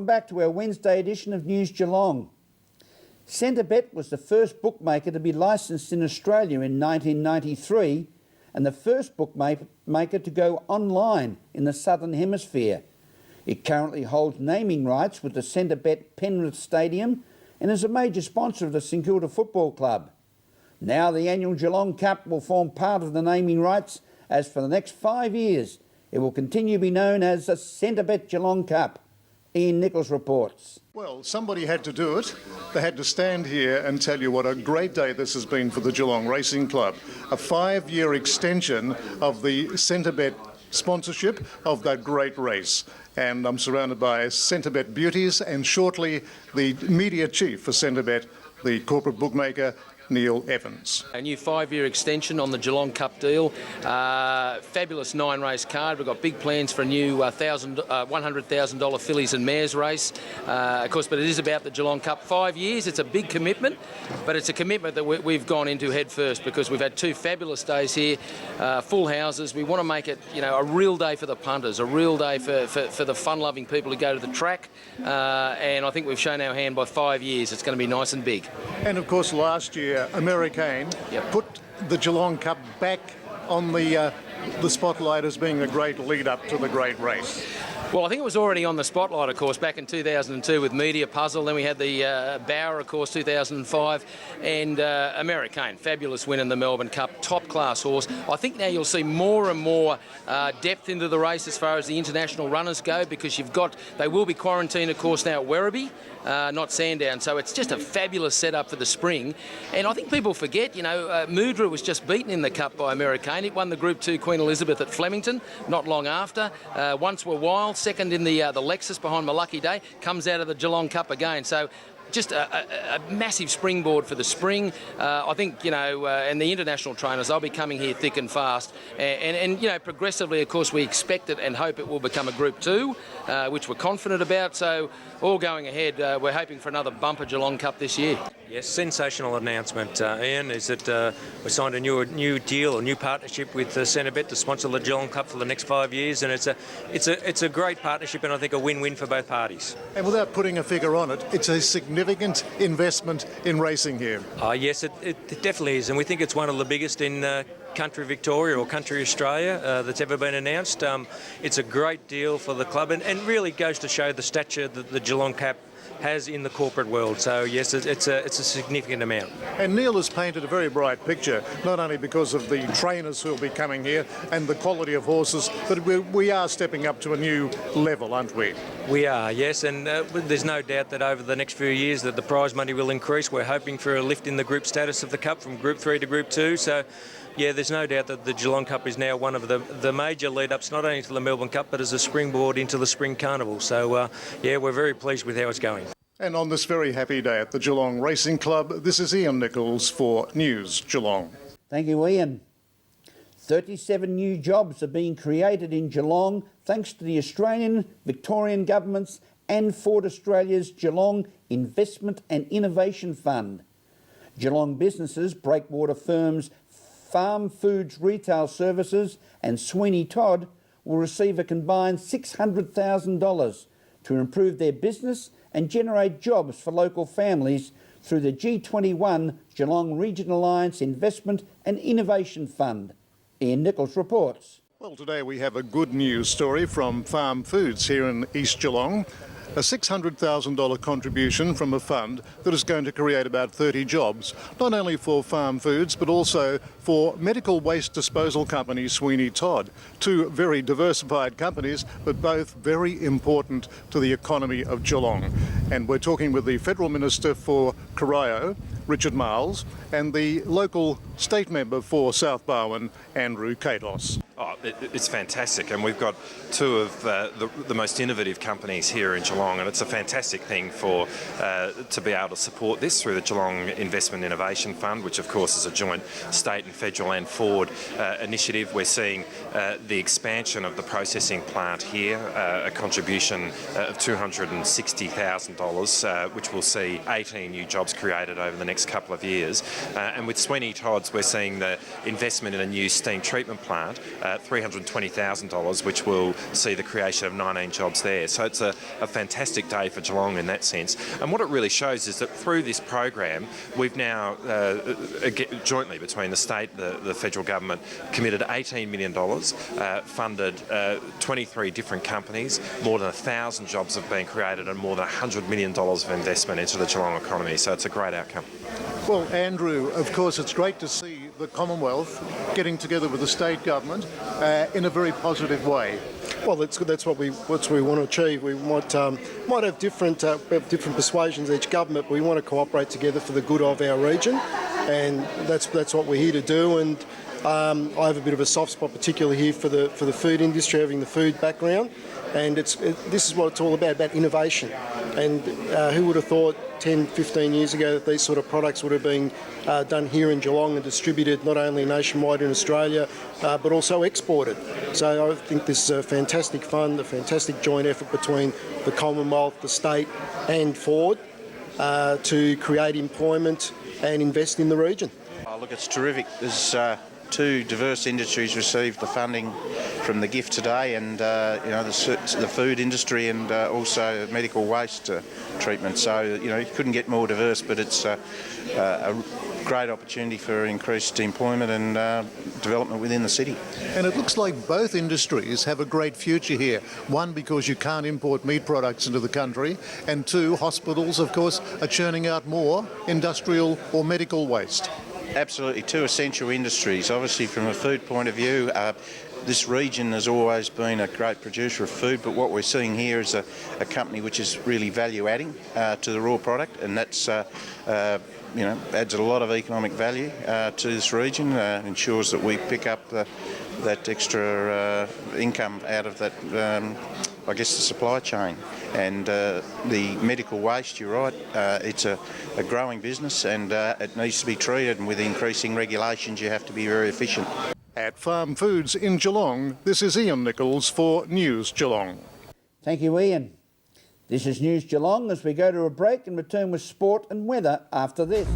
back to our Wednesday edition of News Geelong. Centrebet was the first bookmaker to be licensed in Australia in 1993 and the first bookmaker to go online in the Southern Hemisphere. It currently holds naming rights with the Centrebet Penrith Stadium and is a major sponsor of the St Kilda Football Club. Now the annual Geelong Cup will form part of the naming rights, as for the next 5 years it will continue to be known as the Centrebet Geelong Cup. Ian Nichols reports. Well, somebody had to do it. They had to stand here and tell you what a great day this has been for the Geelong Racing Club. A 5-year extension of the Centrebet sponsorship of that great race. And I'm surrounded by Centrebet beauties and shortly the media chief for Centrebet, the corporate bookmaker, Neil Evans. A new 5-year extension on the Geelong Cup deal. Fabulous 9-race card. We've got big plans for a new $100,000 fillies and mares race. Of course, but it is about the Geelong Cup. 5 years, it's a big commitment, but it's a commitment that we've gone into head first because we've had 2 fabulous days here, full houses. We want to make it, a real day for the punters, a real day for the fun-loving people who go to the track. And I think we've shown our hand by 5 years. It's going to be nice and big. And of course, last year, American put the Geelong Cup back on the spotlight as being a great lead-up to the great race. Well, I think it was already on the spotlight, of course, back in 2002 with Media Puzzle. Then we had the Bauer, of course, 2005, and American, fabulous win in the Melbourne Cup, top-class horse. I think now you'll see more and more depth into the race as far as the international runners go, because they will be quarantined, of course, now at Werribee, not Sandown. So it's just a fabulous setup for the spring. And I think people forget, Mudra was just beaten in the Cup by American. It won the Group 2 Queen Elizabeth at Flemington not long after. Once Were Wild, second in the Lexus behind My Lucky Day, comes out of the Geelong Cup again. So just a massive springboard for the spring. I think, and the international trainers, they'll be coming here thick and fast. And progressively, of course, we expect it and hope it will become a Group 2, which we're confident about. So all going ahead, we're hoping for another bumper Geelong Cup this year. Yes, sensational announcement, Ian, is that we signed a new deal, a new partnership with Centrebet to sponsor the Geelong Cup for the next 5 years, and it's a great partnership and I think a win-win for both parties. And without putting a figure on it, it's a significant investment in racing here. Yes, it definitely is, and we think it's one of the biggest in country Victoria or country Australia that's ever been announced. It's a great deal for the club and really goes to show the stature that the Geelong Cup has in the corporate world. So yes, it's a significant amount. And Neil has painted a very bright picture, not only because of the trainers who will be coming here and the quality of horses, but we are stepping up to a new level, aren't we? We are, yes, and there's no doubt that over the next few years that the prize money will increase. We're hoping for a lift in the group status of the Cup from Group 3 to Group 2. So yeah, there's no doubt that the Geelong Cup is now one of the major lead-ups, not only to the Melbourne Cup, but as a springboard into the Spring Carnival. So, yeah, we're very pleased with how it's going. And on this very happy day at the Geelong Racing Club, this is Ian Nichols for News Geelong. Thank you, Ian. 37 new jobs are being created in Geelong thanks to the Australian, Victorian governments and Ford Australia's Geelong Investment and Innovation Fund. Geelong businesses, breakwater firms Farm Foods Retail Services and Sweeney Todd will receive a combined $600,000 to improve their business and generate jobs for local families through the G21 Geelong Regional Alliance Investment and Innovation Fund. Ian Nichols reports. Well, today we have a good news story from Farm Foods here in East Geelong. A $600,000 contribution from a fund that is going to create about 30 jobs, not only for Farm Foods but also for medical waste disposal company Sweeney Todd. 2 very diversified companies, but both very important to the economy of Geelong. And we're talking with the Federal Minister for Corio, Richard Marles, and the local state member for South Barwon, Andrew Katos. Oh, it's fantastic, and we've got 2 of the most innovative companies here in Geelong, and it's a fantastic thing to be able to support this through the Geelong Investment Innovation Fund, which of course is a joint state and federal and Ford initiative. We're seeing the expansion of the processing plant here, a contribution of $260,000, which will see 18 new jobs created over the next couple of years. And with Sweeney Todd's, we're seeing the investment in a new steam treatment plant, $320,000, which will see the creation of 19 jobs there. So it's a fantastic day for Geelong in that sense. And what it really shows is that through this program, we've now, jointly between the state, the federal government, committed $18 million, funded 23 different companies, more than 1,000 jobs have been created and more than $100 million of investment into the Geelong economy. So it's a great outcome. Well, Andrew, of course, it's great to see the Commonwealth getting together with the state government in a very positive way. Well, that's what we want to achieve. We might have different persuasions each government, but we want to cooperate together for the good of our region, and that's what we're here to do. And I have a bit of a soft spot, particularly here for the food industry, having the food background, and this is what it's all about innovation. And who would have thought 10, 15 years ago that these sort of products would have been done here in Geelong and distributed not only nationwide in Australia, but also exported. So I think this is a fantastic fund, a fantastic joint effort between the Commonwealth, the state and Ford to create employment and invest in the region. Oh, look, it's terrific. There's two diverse industries received the funding from the gift today, and the food industry and also medical waste treatment. So you couldn't get more diverse, but it's a great opportunity for increased employment and development within the city. And it looks like both industries have a great future here. One, because you can't import meat products into the country, and two, hospitals, of course, are churning out more industrial or medical waste. Absolutely, two essential industries. Obviously, from a food point of view, this region has always been a great producer of food, but what we're seeing here is a company which is really value-adding to the raw product, and that's adds a lot of economic value to this region, ensures that we pick up that extra income out of that, the supply chain. And the medical waste, you're right, it's a growing business, and it needs to be treated, and with increasing regulations you have to be very efficient. At Farm Foods in Geelong, this is Ian Nichols for News Geelong. Thank you, Ian. This is News Geelong as we go to a break and return with sport and weather after this.